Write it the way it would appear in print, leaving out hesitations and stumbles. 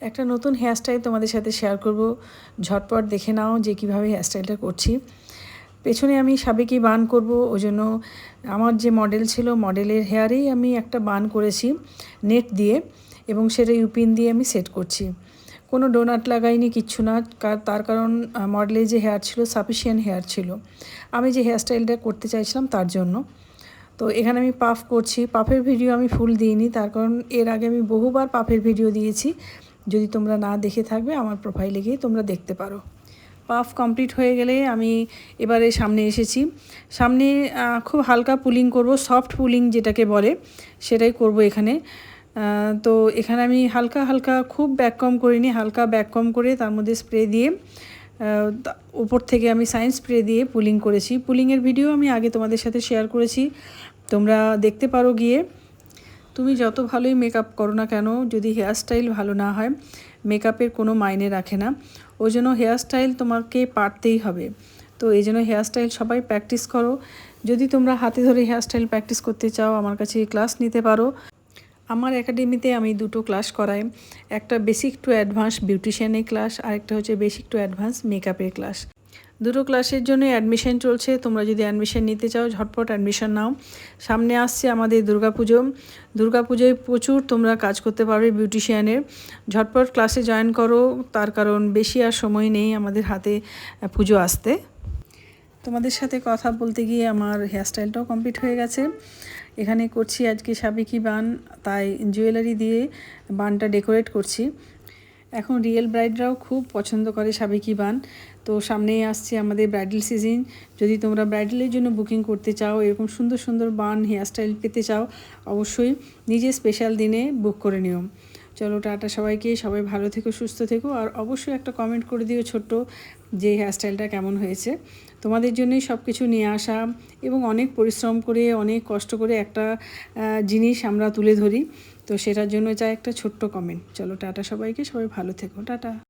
একটা নতুন হেয়ারস্টাইল তোমাদের সাথে শেয়ার করব। ঝটপট দেখে নাও যে কীভাবে হেয়ারস্টাইলটা করছি। পেছনে আমি সাবেকি বান করব, ওই জন্য আমার যে মডেল ছিল মডেলের হেয়ারেই আমি একটা বান করেছি নেট দিয়ে, এবং সেটা ইউপিন দিয়ে আমি সেট করছি। কোনো ডোনাট লাগাইনি, কিচ্ছু না। তার কারণ মডেলের যে হেয়ার ছিল সাফিসিয়েন্ট হেয়ার ছিল আমি যে হেয়ারস্টাইলটা করতে চাইছিলাম তার জন্য। তো এখানে আমি পাফ করছি। পাফের ভিডিও আমি ফুল দিইনি, তার কারণ এর আগে আমি বহুবার পাফের ভিডিও দিয়েছি। যদি তোমরা না দেখে থাকবে আমার প্রোফাইলে গিয়ে তোমরা দেখতে পারো। পাফ কমপ্লিট হয়ে গেলে আমি এবারে সামনে এসেছি। সামনে খুব হালকা পুলিং করব, সফট পুলিং যেটাকে বলে সেটাই করব এখানে। তো এখানে আমি হালকা হালকা, খুব ব্যাক কম করিনি, হালকা ব্যাক কম করে তার মধ্যে স্প্রে দিয়ে উপর থেকে আমি সাইন স্প্রে দিয়ে পুলিং করেছি। পুলিংয়ের ভিডিও আমি আগে তোমাদের সাথে শেয়ার করেছি, তোমরা দেখতে পারো গিয়ে। তুমি যত ভালোই মেকআপ করো না কেন, যদি হেয়ারস্টাইল ভালো না হয় মেকআপের কোনো মাইনে রাখে না। ওই জন্য হেয়ারস্টাইল তোমাকে পারতেই হবে। তো এই জন্য হেয়ারস্টাইল সবাই প্র্যাকটিস করো। যদি তোমরা হাতে ধরে হেয়ারস্টাইল প্র্যাকটিস করতে চাও আমার কাছে ক্লাস নিতে পারো। আমার একাডেমিতে আমি দুটো ক্লাস করাই, একটা বেসিক টু অ্যাডভান্স বিউটিশিয়ানের ক্লাস, আরেকটা হচ্ছে বেসিক টু অ্যাডভান্স মেকআপের ক্লাস। দুটো ক্লাসের জন্য অ্যাডমিশন চলছে। তোমরা যদি অ্যাডমিশন নিতে চাও ঝটপট অ্যাডমিশন নাও। সামনে আসছে আমাদের দুর্গাপুজোয় প্রচুর তোমরা কাজ করতে পারবে বিউটিশিয়ানের। ঝটপট ক্লাসে জয়েন করো, তার কারণ বেশি আর সময় নেই আমাদের হাতে পুজো আসতে। তোমাদের সাথে কথা বলতে গিয়ে আমার হেয়ারস্টাইলটাও কমপ্লিট হয়ে গেছে। এখানে করছি আজকে সাবেকি বান, তাই জুয়েলারি দিয়ে বানটা ডেকোরেট করছি। এখন রিয়েল ব্রাইডরাও খুব পছন্দ করে সাবেকি বান। তো সামনেই আসছে আমাদের ব্রাইডাল সিজন। যদি তোমরা ব্রাইডালের জন্য বুকিং করতে চাও, এরকম সুন্দর সুন্দর বান হেয়ারস্টাইল পেতে চাও, অবশ্যই নিজে স্পেশাল দিনে বুক করে নিও। চলো টাটা সবাইকে, সবাই ভালো থেকো, সুস্থ থেকো, আর অবশ্যই একটা কমেন্ট করে দিও ছোট্ট, যে হেয়ারস্টাইলটা কেমন হয়েছে। তোমাদের জন্যই সব কিছু নিয়ে আসা, এবং অনেক পরিশ্রম করে অনেক কষ্ট করে একটা জিনিস আমরা তুলে ধরি, তো সেটার জন্য চাই একটা ছোট্ট কমেন্ট। চলো টাটা সবাইকে, সবাই ভালো থেকো, টাটা।